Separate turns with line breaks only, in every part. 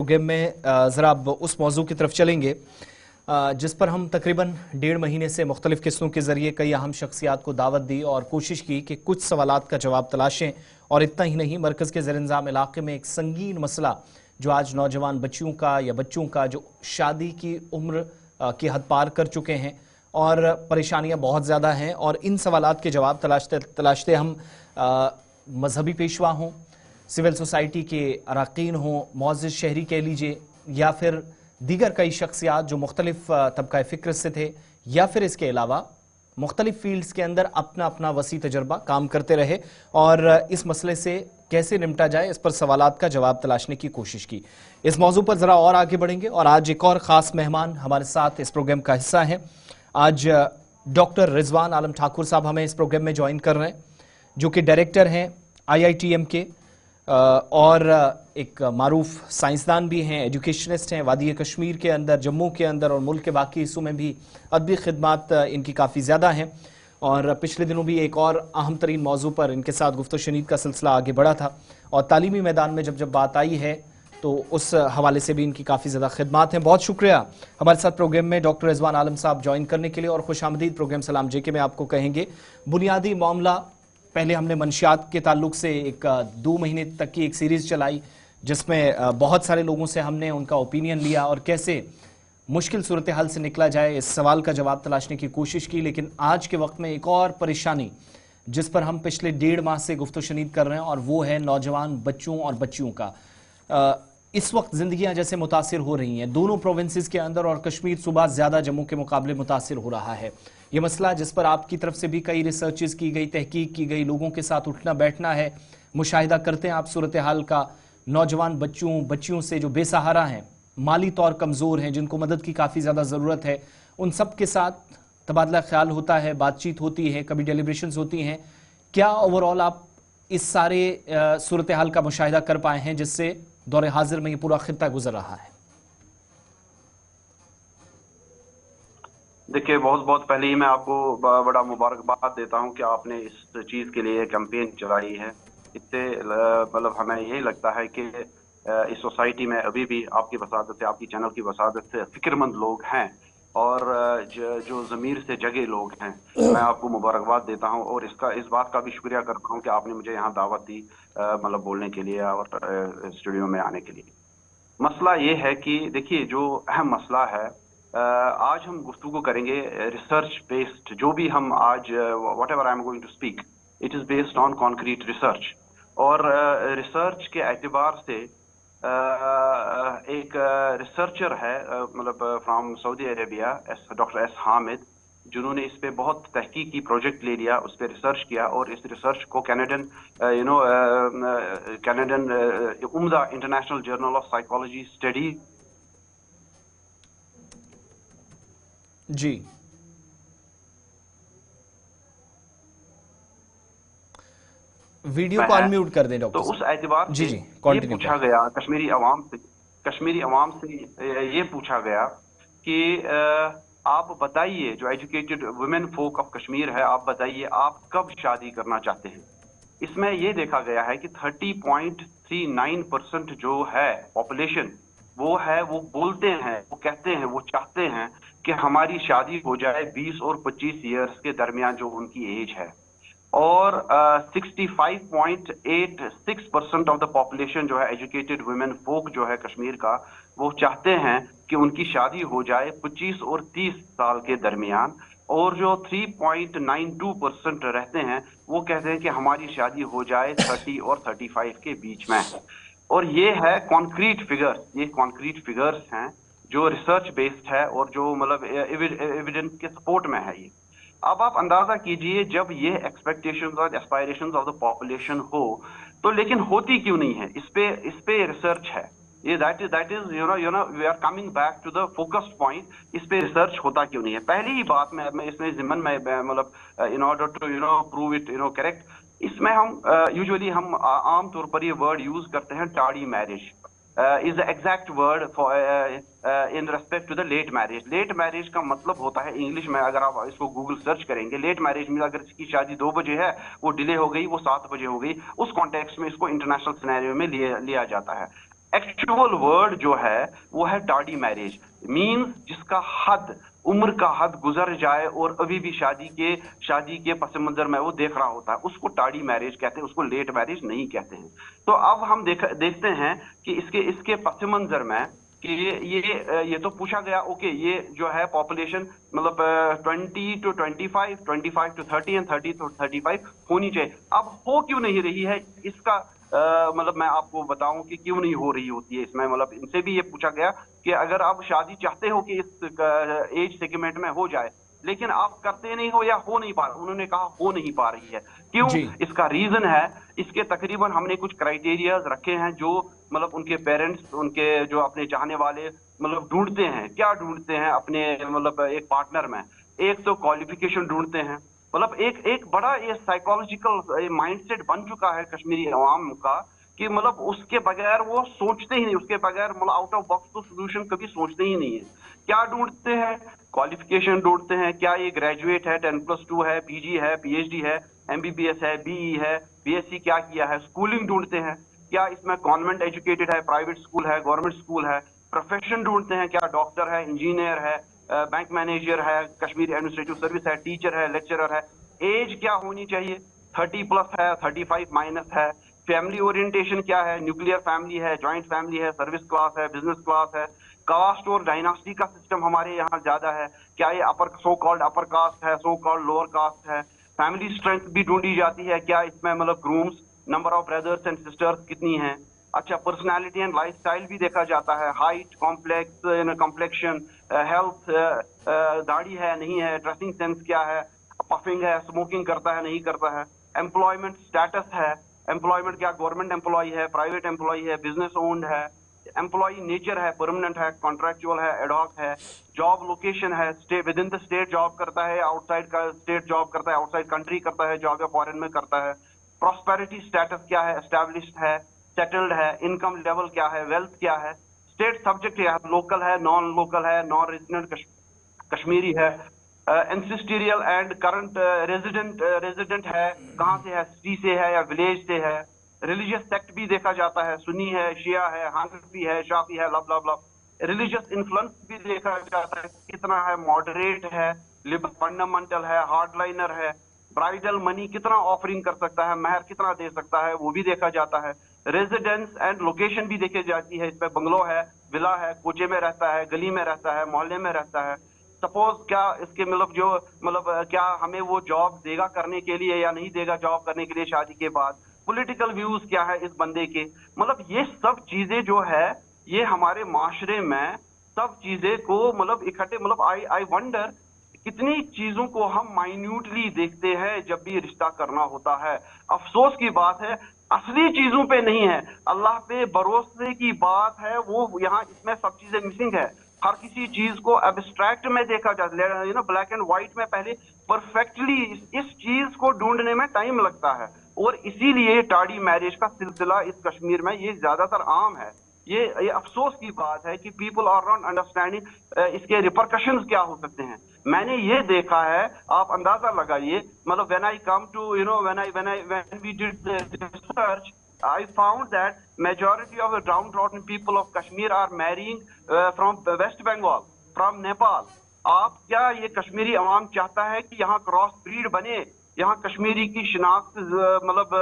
Programme में ज़रा अब उस मौजू की तरफ चलेंगे जिस पर हम तकरीबन 1.5 महीने से मुख्तलिफ किस्तों के ज़रिए कई अहम शख्सियात को दावत दी और कोशिश की कि कुछ सवालात का जवाब तलाशें। और इतना ही नहीं, मरकज़ के ज़ेर-इंतज़ाम इलाके में एक संगीन मसला जो आज नौजवान बच्चियों का या बच्चों का जो शादी की उम्र की हद पार कर चुके हैं और परेशानियां बहुत ज़्यादा हैं, और इन सवालात के जवाब तलाशते तलाशते हम मजहबी पेशवा हों, सिविल सोसाइटी के अरकान हों, मुअज़्ज़िज़ शहरी कह लीजिए, या फिर दीगर कई शख्सियात जो मुख्तलिफ तबका फ़िक्र से थे, या फिर इसके अलावा मुख्तलिफ फील्ड्स के अंदर अपना अपना वसी तजर्बा काम करते रहे और इस मसले से कैसे निपटा जाए इस पर सवालात का जवाब तलाशने की कोशिश की। इस मौजू पर ज़रा और आगे बढ़ेंगे और आज एक और ख़ास मेहमान हमारे साथ इस प्रोग्राम का हिस्सा हैं। आज डॉक्टर रिजवान आलम ठाकुर साहब हमें इस प्रोग्राम में ज्वाइन कर रहे हैं, जो कि डायरेक्टर हैं IITM के और एक मारूफ साइंसदान भी हैं, एजुकेशनिस्ट हैं। वादी कश्मीर के अंदर, जम्मू के अंदर और मुल्क के बाकी हिस्सों में भी अदबी खिदमात इनकी काफ़ी ज़्यादा हैं। और पिछले दिनों भी एक और अहम तरीन मौजू पर इनके साथ गुफ्तगू शनीद का सिलसिला आगे बढ़ा था और तालीमी मैदान में जब बात आई है तो उस हवाले से भी इनकी काफ़ी ज़्यादा खिदमात हैं। बहुत शुक्रिया हमारे साथ प्रोग्राम में डॉक्टर रिजवान आलम साहब ज्वाइन करने के लिए और खुशामदीद प्रोग्राम सलाम JK में आपको कहेंगे। बुनियादी मामला, पहले हमने मंशियात के ताल्लुक से एक 2 महीने तक की एक सीरीज़ चलाई जिसमें बहुत सारे लोगों से हमने उनका ओपिनियन लिया और कैसे मुश्किल सूरत हाल से निकला जाए इस सवाल का जवाब तलाशने की कोशिश की। लेकिन आज के वक्त में एक और परेशानी जिस पर हम पिछले 1.5 माह से गुफ्तगू शनीद कर रहे हैं और वो है नौजवान बच्चों और बच्चियों का। इस वक्त ज़िंदगियां जैसे मुतासिर हो रही हैं दोनों प्रोविंसेस के अंदर, और कश्मीर सूबा ज़्यादा जम्मू के मुकाबले मुतासिर हो रहा है। ये मसला जिस पर आपकी तरफ से भी कई रिसर्चेस की गई, तहकीक की गई, लोगों के साथ उठना बैठना है, मुशाहिदा करते हैं आप सूरत हाल का। नौजवान बच्चियों से जो बेसहारा हैं, माली तौर कमज़ोर हैं, जिनको मदद की काफ़ी ज़्यादा ज़रूरत है, उन सब के साथ तबादला ख्याल होता है, बातचीत होती है, कभी डेलिब्रेशंस होती हैं। क्या ओवरऑल आप इस सारे सूरत हाल का मुशाहिदा कर पाए हैं जिससे दौरे हाजिर में ये पूरा खित्ता गुजर रहा है?
देखिए, बहुत बहुत पहले ही मैं आपको बड़ा मुबारकबाद देता हूं कि आपने इस चीज़ के लिए कैंपेन चलाई है। इससे मतलब हमें यही लगता है कि इस सोसाइटी में अभी भी आपकी वसादत से, आपकी चैनल की वसादत से फिक्रमंद लोग हैं और जो ज़मीर से जगे लोग हैं। मैं आपको मुबारकबाद देता हूं और इस बात का भी शुक्रिया करता हूं कि आपने मुझे यहाँ दावत दी मतलब बोलने के लिए और स्टूडियो में आने के लिए। मसला ये है कि देखिए, जो अहम मसला है, आज हम गुफ्तगू करेंगे रिसर्च बेस्ड। जो भी हम आज whatever I am going to speak, it is based on concrete research. और रिसर्च के एतबार से एक रिसर्चर है मतलब from Saudi Arabia, doctor S Hamid, जिन्होंने इस पे बहुत तहकीकी प्रोजेक्ट ले लिया, उस पर रिसर्च किया और इस रिसर्च को कैनेडन उम्दा international journal of psychology study
जी वीडियो को अनम्यूट कर दें डॉक्टर।
तो उस एतबार से ये पूछा गया कश्मीरी अवाम से ये पूछा गया कि आप बताइए, जो educated women folk of Kashmir है, आप बताइए आप कब शादी करना चाहते हैं। इसमें ये देखा गया है कि 30.39% जो है पॉपुलेशन, वो बोलते हैं, वो कहते हैं, वो चाहते हैं कि हमारी शादी हो जाए 20 और 25 ईयर्स के दरमियान जो उनकी एज है। और 65.86% ऑफ द पॉपुलेशन जो है एजुकेटेड वुमेन फोक जो है कश्मीर का, वो चाहते हैं कि उनकी शादी हो जाए 25 और 30 साल के दरमियान। और जो 3.92% रहते हैं वो कहते हैं कि हमारी शादी हो जाए 30 और 35 के बीच में। और ये है कॉन्क्रीट फिगर्स, ये कॉन्क्रीट फिगर्स हैं जो रिसर्च बेस्ड है और जो मतलब एविडेंस के सपोर्ट में है ये। अब आप अंदाजा कीजिए, जब ये एक्सपेक्टेशंस और एस्पायरेशंस ऑफ द पॉपुलेशन हो तो लेकिन होती क्यों नहीं है? इस पे रिसर्च है ये। That is you know we are coming back to the focused point. इस पे रिसर्च होता क्यों नहीं है? पहली ही बात मैं इसमें जिम्मन में मतलब in order to prove it correct, इसमें हम यूजुअली हम आम तौर पर ये वर्ड यूज करते हैं, tardy marriage is the exact word for in respect to the late marriage. Late marriage का मतलब होता है इंग्लिश में, अगर आप इसको गूगल सर्च करेंगे, लेट मैरिज में अगर इसकी शादी 2 बजे है, वो डिले हो गई, वो 7 बजे हो गई, उस कॉन्टेक्स्ट में इसको इंटरनेशनल सिनेरियो में लिया जाता है। एक्चुअल वर्ड जो है वो है टार्डी मैरिज, मींस जिसका हद, उम्र का हद गुजर जाए और अभी भी शादी के पस मंजर में वो देख रहा होता है, उसको टार्डी मैरिज कहते हैं, उसको लेट मैरिज नहीं कहते हैं। तो अब हम देखते हैं कि इसके इसके पस मंजर में कि ये तो पूछा गया, ओके ये जो है पॉपुलेशन मतलब 20 to 25, 25 to 30 एंड 30 to 35 होनी चाहिए। अब हो क्यों नहीं रही है इसका मतलब मैं आपको बताऊं कि क्यों नहीं हो रही होती है इसमें। मतलब इनसे भी ये पूछा गया कि अगर आप शादी चाहते हो कि इस एज सेगमेंट में हो जाए, लेकिन आप करते नहीं हो या हो नहीं पा रहा, उन्होंने कहा हो नहीं पा रही है, क्यों?
जी।
इसका रीजन है, इसके तकरीबन हमने कुछ क्राइटेरियाज रखे हैं जो मतलब उनके पेरेंट्स, उनके जो अपने चाहने वाले मतलब ढूंढते हैं। क्या ढूंढते हैं अपने मतलब एक पार्टनर में? एक तो क्वालिफिकेशन ढूंढते हैं, मतलब एक एक बड़ा ये साइकोलॉजिकल माइंडसेट बन चुका है कश्मीरी अवाम का कि मतलब उसके बगैर वो सोचते ही नहीं, उसके बगैर मतलब आउट ऑफ बॉक्स तो सोल्यूशन कभी सोचते ही नहीं है। क्या ढूंढते हैं? क्वालिफिकेशन ढूंढते हैं, क्या ये ग्रेजुएट है, 10+2 है, पीजी है, पीएचडी है, एमबीबीएस है, बीई है, बीएससी क्या किया है, स्कूलिंग ढूंढते हैं, क्या इसमें कॉन्वेंट एजुकेटेड है, प्राइवेट स्कूल है, गवर्नमेंट स्कूल है, प्रोफेशन ढूंढते हैं, क्या डॉक्टर है, इंजीनियर है, बैंक मैनेजर है, कश्मीर एडमिनिस्ट्रेटिव सर्विस है, टीचर है, लेक्चरर है। एज क्या होनी चाहिए? 30+ है, 35- है। फैमिली ओरिएंटेशन क्या है? न्यूक्लियर फैमिली है, ज्वाइंट फैमिली है, सर्विस क्लास है, बिजनेस क्लास है। कास्ट और डायनास्टी का सिस्टम हमारे यहाँ ज्यादा है, क्या ये सो कॉल्ड अपर कास्ट है, सो कॉल्ड लोअर कास्ट है। फैमिली स्ट्रेंथ भी ढूंढी जाती है, क्या इसमें मतलब grooms, number of brothers and sisters कितनी है। अच्छा, पर्सनालिटी एंड लाइफस्टाइल भी देखा जाता है, हाइट, कॉम्प्लेक्स कॉम्प्लेक्शन, हेल्थ, दाढ़ी है नहीं है, ड्रेसिंग सेंस क्या है, पफिंग है, स्मोकिंग करता है नहीं करता है, एम्प्लॉयमेंट स्टेटस है, एम्प्लॉयमेंट क्या गवर्नमेंट एम्प्लॉय है, प्राइवेट एम्प्लॉय है, बिजनेस ओन्ड है, एम्प्लॉय नेचर है, परमानेंट है, कॉन्ट्रेक्चुअल है, एडॉक है, जॉब लोकेशन है, stay with in the state job करता है, आउटसाइड का स्टेट जॉब करता है, आउटसाइड कंट्री करता है जॉब या फॉरेन में करता है। प्रॉस्पेरिटी स्टेटस क्या है, एस्टैब्लिश्ड है, सेटल्ड है, इनकम लेवल क्या है, वेल्थ क्या है, स्टेट सब्जेक्ट क्या है, लोकल है, नॉन लोकल है, नॉन रेजिडेंट कश्मीरी है, एंसेस्टरियल एंड करंट रेजिडेंट है, कहाँ से है, सिटी से है या विलेज से है। रिलीजियस सेक्ट भी देखा जाता है, सुन्नी है, शिया है, हनफी है, शाफी है, लब लब लब। रिलीजियस इन्फ्लुएंस भी देखा जाता है, कितना है, मॉडरेट है, फंडामेंटल है, हार्डलाइनर है। ब्राइडल मनी कितना ऑफरिंग कर सकता है, महर कितना दे सकता है, वो भी देखा जाता है। रेजिडेंस एंड लोकेशन भी देखी जाती है, इसमें बंगलो है, विला है, कोचे में रहता है, गली में रहता है, मोहल्ले में रहता है। सपोज क्या इसके मतलब जो मतलब क्या हमें वो जॉब देगा करने के लिए या नहीं देगा जॉब करने के लिए शादी के बाद, पॉलिटिकल व्यूज क्या है इस बंदे के। मतलब ये सब चीजें जो है ये हमारे माशरे में सब चीजें को मतलब इकट्ठे मतलब आई आई वंडर कितनी चीजों को हम माइन्यूटली देखते हैं जब भी रिश्ता करना होता है। अफसोस की बात है असली चीजों पे नहीं है, अल्लाह पे भरोसे की बात है, वो यहाँ इसमें सब चीजें मिसिंग है। हर किसी चीज को एब्स्ट्रैक्ट में देखा जाता है, you know black and white में पहले परफेक्टली इस चीज को ढूंढने में टाइम लगता है, और इसीलिए टार्डी मैरिज का सिलसिला इस कश्मीर में ये ज्यादातर आम है। ये अफसोस की बात है कि पीपल आर नॉट अंडरस्टैंडिंग इसके रिपरकशंस क्या हो सकते हैं। मैंने ये देखा है, आप अंदाजा लगाइए, मतलब when I come to you know when we did research, I found that majority of the downtrodden people of Kashmir are marrying from West Bengal, from Nepal. आप क्या ये कश्मीरी अवाम चाहता है कि यहाँ क्रॉस ब्रीड बने, यहाँ कश्मीरी की शिनाख्त मतलब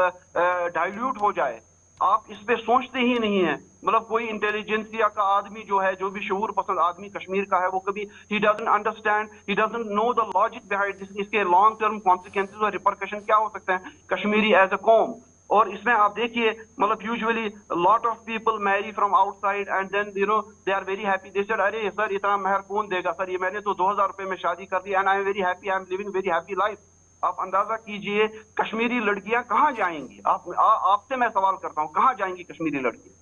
डाइल्यूट हो जाए? आप इस पे सोचते ही नहीं है। मतलब कोई इंटेलिजेंसिया का आदमी जो है, जो भी शऊर पसंद आदमी कश्मीर का है, वो कभी he doesn't understand, he doesn't know the logic behind this, इसके लॉन्ग टर्म कॉन्सिक्वेंसेस और रिपरकशन क्या हो सकते हैं कश्मीरी एज अ कौम। और इसमें आप देखिए मतलब usually lot of people marry from outside and then you know they are very happy, they said अरे सर इतना महर कौन देगा सर, ये मैंने तो 2000 रुपए में शादी कर दी and I am very happy, I am living very happy life. आप अंदाजा कीजिए कश्मीरी लड़कियां कहाँ जाएंगी? आपसे मैं सवाल करता हूँ, कहाँ जाएंगी कश्मीरी लड़कियां?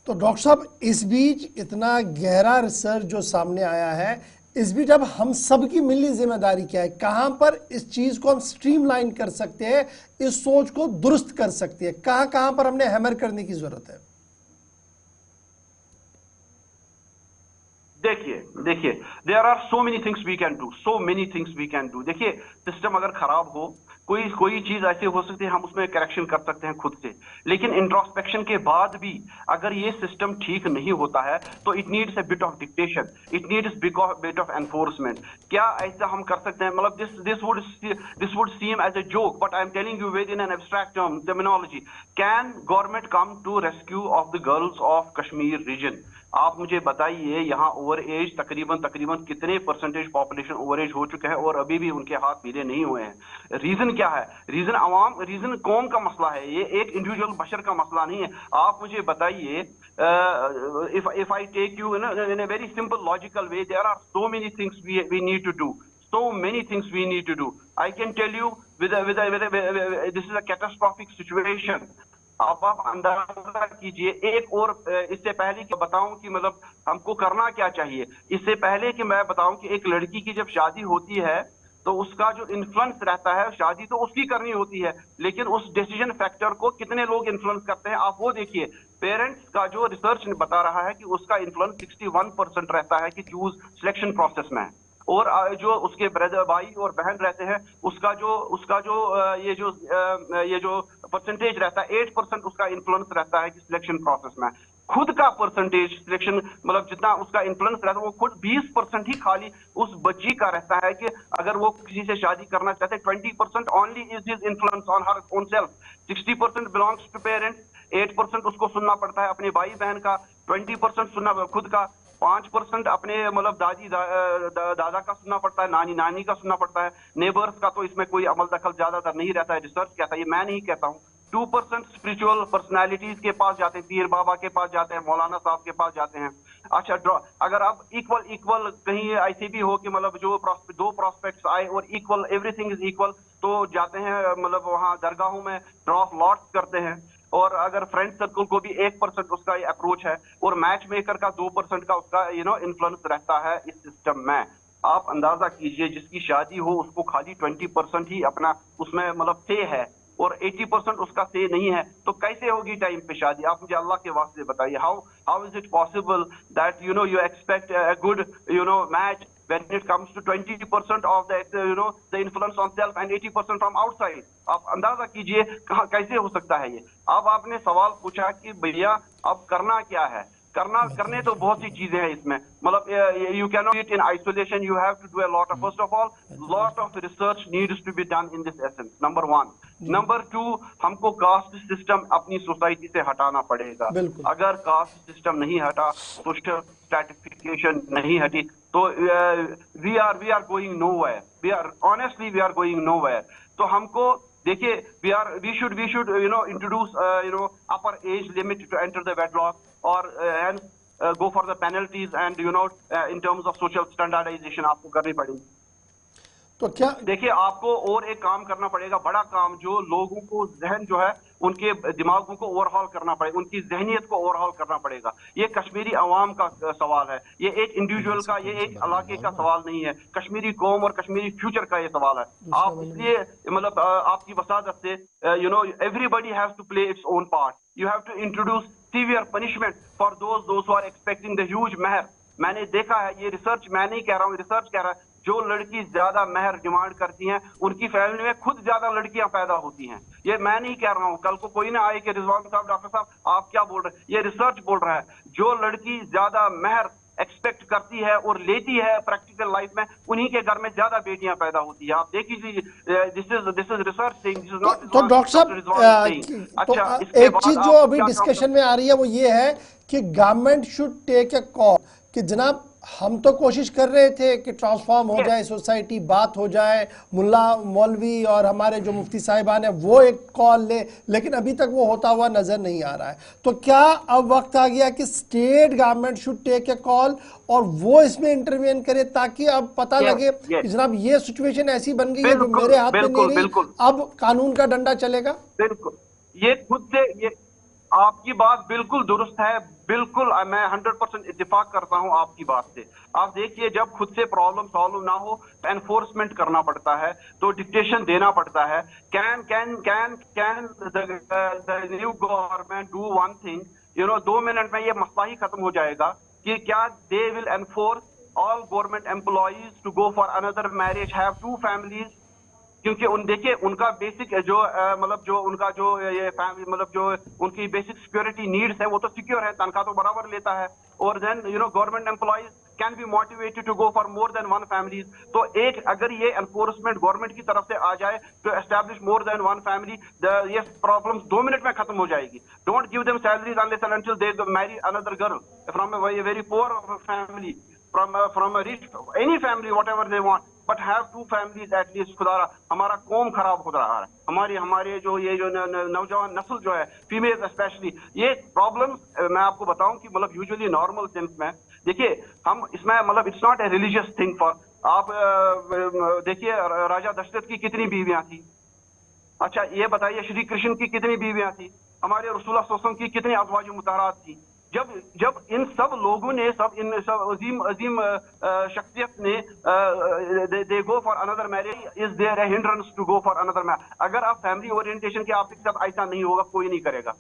तो डॉक्टर साहब, इस बीच इतना गहरा रिसर्च जो सामने आया है, इस बीच अब हम सब की मिली जिम्मेदारी क्या है? कहां पर इस चीज को हम स्ट्रीमलाइन कर सकते हैं, इस सोच को दुरुस्त कर सकते हैं? कहां कहां पर हमने हैमर करने की जरूरत है?
देखिए there are so many things we can do, so many things we can do. देखिए सिस्टम अगर खराब हो कोई चीज ऐसी हो सकती है, हम उसमें करेक्शन कर सकते हैं खुद से, लेकिन इंट्रोस्पेक्शन के बाद भी अगर ये सिस्टम ठीक नहीं होता है तो it needs a bit of dictation, it needs bit of enforcement. क्या ऐसा हम कर सकते हैं? मतलब this would seem as a joke, but I am telling you within an abstract terminology, can government come to rescue of the girls of Kashmir region? आप मुझे बताइए, यहाँ ओवर एज तकरीबन कितने परसेंटेज पॉपुलेशन ओवर एज हो चुके हैं और अभी भी उनके हाथ पीले नहीं हुए हैं? रीजन क्या है? रीजन कौम का मसला है, ये एक इंडिविजुअल बशर का मसला नहीं है। आप मुझे बताइए, if I take you in a very simple logical way, there are so many things we need to do, so many things we need to do. I can tell you this is a catastrophic situation. अब आप अंदाजा कीजिए, एक और इससे पहले कि बताऊं कि मतलब हमको करना क्या चाहिए, इससे पहले कि मैं बताऊं कि एक लड़की की जब शादी होती है तो उसका जो इन्फ्लुएंस रहता है, शादी तो उसकी करनी होती है, लेकिन उस डिसीजन फैक्टर को कितने लोग इन्फ्लुएंस करते हैं, आप वो देखिए। पेरेंट्स का जो रिसर्च बता रहा है कि उसका इन्फ्लुएंस 61% रहता है कि चूज सिलेक्शन प्रोसेस में, और जो उसके ब्रदर भाई और बहन रहते हैं उसका जो ये जो परसेंटेज रहता है 8% उसका इन्फ्लुएंस रहता है कि सिलेक्शन प्रोसेस में। खुद का परसेंटेज सिलेक्शन मतलब जितना उसका इन्फ्लुएंस रहता है वो खुद 20% ही खाली उस बच्ची का रहता है कि अगर वो किसी से शादी करना चाहते हैं, 20% only is his influence on her own self, 60% belongs to parents, 8% उसको सुनना पड़ता है अपने भाई बहन का, 20% सुनना खुद का, 5% अपने मतलब दादी दादा का सुनना पड़ता है, नानी नानी का सुनना पड़ता है, नेबर्स का तो इसमें कोई अमल दखल ज्यादातर नहीं रहता है, रिसर्च कहता है, ये मैं नहीं कहता हूँ। 2% स्पिरिचुअल पर्सनालिटीज के पास जाते हैं, पीर बाबा के पास जाते हैं, मौलाना साहब के पास जाते हैं। अच्छा, अगर आप इक्वल कहीं ऐसे भी हो कि मतलब जो दो प्रोस्पेक्ट्स आए और इक्वल एवरीथिंग इज इक्वल, तो जाते हैं मतलब वहाँ दरगाहों में ड्रॉप लॉट्स करते हैं। और अगर फ्रेंड सर्कल को भी 1% उसका अप्रोच है, और मैच मेकर का 2% का उसका इन्फ्लुएंस रहता है इस सिस्टम में। आप अंदाजा कीजिए, जिसकी शादी हो उसको खाली 20% ही अपना उसमें मतलब से है और 80% उसका से नहीं है, तो कैसे होगी टाइम पे शादी? आप मुझे अल्लाह के वास्ते बताइए, how is it possible that you expect a good match when it comes to 20% of the influence on self and 80% from outside? आप अंदाजा कीजिए कैसे हो सकता है ये। अब आपने सवाल पूछा कि भैया अब करना क्या है, करने तो बहुत सी चीजें हैं इसमें, मतलब you can not it in isolation, you have to do a lot of, first of all lot of research needs to be done in this essence, number 1। Number 2, हमको कास्ट सिस्टम अपनी सोसाइटी से हटाना पड़ेगा। अगर caste system नहीं हटा, social stratification नहीं हटी, तो we are going nowhere, we are going nowhere. तो हमको देखिए, we should introduce upper age limit to enter the wedlock, or hence go for the penalties and in terms of social standardization आपको करनी पड़ेगी।
तो क्या
देखिए, आपको और एक काम करना पड़ेगा, बड़ा काम, जो लोगों को जहन जो है उनके दिमागों को ओवरहॉल करना पड़ेगा, उनकी जहनियत को ओवरहॉल करना पड़ेगा। ये कश्मीरी अवाम का सवाल है, ये एक इंडिविजुअल का, ये एक इलाके का सवाल नहीं है, कश्मीरी कौम और कश्मीरी फ्यूचर का ये सवाल है। आप इसलिए मतलब आपकी वसादत से everybody has to play its own part, you have to introduce severe punishment for those who are expecting the huge महर। मैंने देखा है, ये रिसर्च मैं नहीं कह रहा हूँ, रिसर्च कह रहा है, जो लड़की ज्यादा महर डिमांड करती हैं उनकी फैमिली में खुद ज्यादा लड़कियां पैदा होती हैं। ये मैं नहीं कह रहा हूं, कल को कोई ना आए कि रिजवान साहब, डॉक्टर साहब आप क्या बोल रहे हैं, ये रिसर्च बोल रहा है। जो लड़की ज्यादा महर एक्सपेक्ट करती है और लेती है प्रैक्टिकल लाइफ में, उन्हीं के घर में ज्यादा बेटियां पैदा होती है। आप देख लीजिए, this is research saying, this is not.
तो डॉक्टर साहब,
अच्छा,
एक चीज जो अभी डिस्कशन में आ रही है वो ये है कि government should take a call कि जनाब हम तो कोशिश कर रहे थे कि ट्रांसफॉर्म हो जाए सोसाइटी, बात हो जाए, मुल्ला मौलवी और हमारे जो मुफ्ती साहिबान है वो एक कॉल ले, लेकिन अभी तक वो होता हुआ नजर नहीं आ रहा है। तो क्या अब वक्त आ गया कि state government should take a call और वो इसमें इंटरवेन करे, ताकि अब पता लगे कि जनाब ये सिचुएशन ऐसी बन गई है जो मेरे हाथ में नहीं रही, अब कानून का डंडा चलेगा?
बिल्कुल, ये खुद से, ये आपकी बात बिल्कुल दुरुस्त है, बिल्कुल मैं 100% इत्तेफाक करता हूं आपकी बात से। आप देखिए, जब खुद से प्रॉब्लम सॉल्व ना हो तो एनफोर्समेंट करना पड़ता है, तो डिक्टेशन देना पड़ता है। Can the new government do one thing, 2 minute में ये मसला ही खत्म हो जाएगा कि क्या they will enforce all government employees to go for another marriage, have 2 families, क्योंकि देखिए उनका बेसिक जो मतलब जो उनका जो ये मतलब जो उनकी बेसिक सिक्योरिटी नीड्स है वो तो सिक्योर है, तनख्वाह तो बराबर लेता है। और then government employees can be motivated to go for more than one family. तो एक अगर ये एनफोर्समेंट गवर्नमेंट की तरफ से आ जाए to establish more than one family, ये प्रॉब्लम 2 मिनट में खत्म हो जाएगी। Don't give them salaries unless and until they marry another girl from a very poor family, from a rich any family, whatever they want, but have 2 families at least। खुदारा हमारा कौम खराब हो रहा है, हमारे जो ये जो नौजवान नस्ल जो है, फीमेल स्पेशली, ये प्रॉब्लम मैं आपको बताऊं कि मतलब यूजुअली नॉर्मल सेंस में देखिए हम इसमें मतलब it's not a religious thing for आप देखिए राजा दशरथ की कितनी बीवियां थी, अच्छा ये बताइए श्री कृष्ण की कितनी बीवियां थी, हमारे रसूलुल्लाह सल्लल्लाहु अलैहि वसल्लम की कितनी अज़वाज मुतहरात थी। जब इन सब लोगों ने इन सब अजीम शख्सियत ने they go for another marriage, is there a hindrance to go for another marriage. अगर आप फैमिली ओरिएंटेशन के आपके साथ ऐसा नहीं होगा, कोई नहीं करेगा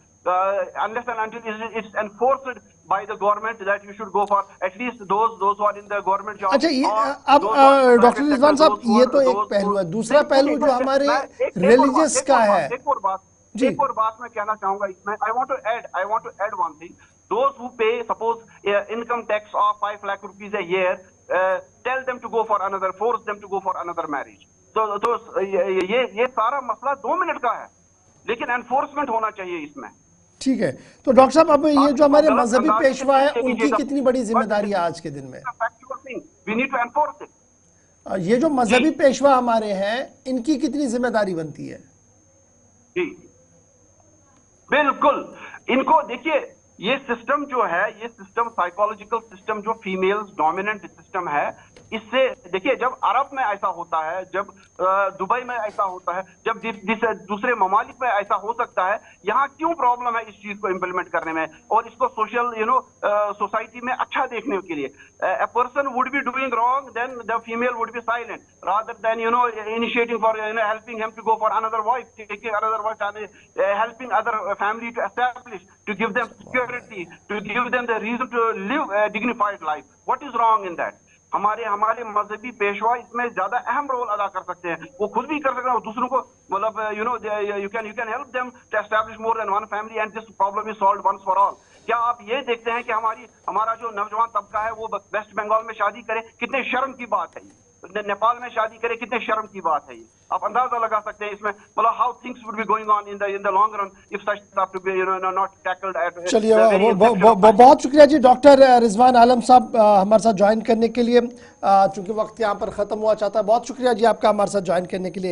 unless and until it's enforced by the government that you should go for at least those who are in the government job.
अच्छा, ये अब डॉक्टर रिजवान साहब, ये तो एक पहलू है, दूसरा पहलू जो हमारे रिलीजियस का है।
एक और बात मैं कहना चाहूंगा इसमें, I want to add one thing. Those who pay suppose income tax of 5 lakh rupees a year, tell them to go for another, force them to go for another marriage। तो ये सारा मसला 2 मिनट का है, लेकिन enforcement होना चाहिए इसमें।
ठीक है, तो डॉक्टर साहब अब ये जो हमारे मजहबी पेशवा है उनकी कितनी बड़ी जिम्मेदारी है आज के दिन में?
We need to enforce it।
ये जो मजहबी पेशवा हमारे हैं इनकी कितनी जिम्मेदारी बनती है?
जी बिल्कुल, इनको देखिए ये सिस्टम जो है, ये सिस्टम साइकोलॉजिकल सिस्टम जो फीमेल्स डोमिनेंट सिस्टम है, इससे देखिए जब अरब में ऐसा होता है, जब दुबई में ऐसा होता है, जब दूसरे ममालिक में ऐसा हो सकता है, यहाँ क्यों प्रॉब्लम है इस चीज को इम्प्लीमेंट करने में और इसको सोशल सोसाइटी में अच्छा देखने के लिए? a person would be doing wrong, then the female would be silent rather than initiating for helping him to go for another wife, taking another wife, and helping other family to establish, to give them security, to give them the reason to live a dignified life। What is wrong in that? हमारे मजहबी पेशवा इसमें ज्यादा अहम role अदा कर सकते हैं, वो खुद भी कर सकते हैं और दूसरों को मतलब you can help them to establish more than one family and this problem is solved once for all। क्या आप ये देखते हैं कि हमारा जो नौजवान तबका है वो वेस्ट बंगाल में शादी करे, कितने शर्म की बात है ये, नेपाल में शादी करे, कितने शर्म की बात है ये। आप अंदाजा लगा सकते हैं इसमें मतलब how things would be going on in the long run if such stuff to be not tackled at.
चलिए, बहुत शुक्रिया जी डॉक्टर रिजवान आलम साहब हमारे साथ ज्वाइन करने के लिए। चूंकि वक्त यहाँ पर खत्म हुआ चाहता है, बहुत शुक्रिया जी आपका हमारे साथ ज्वाइन करने के लिए।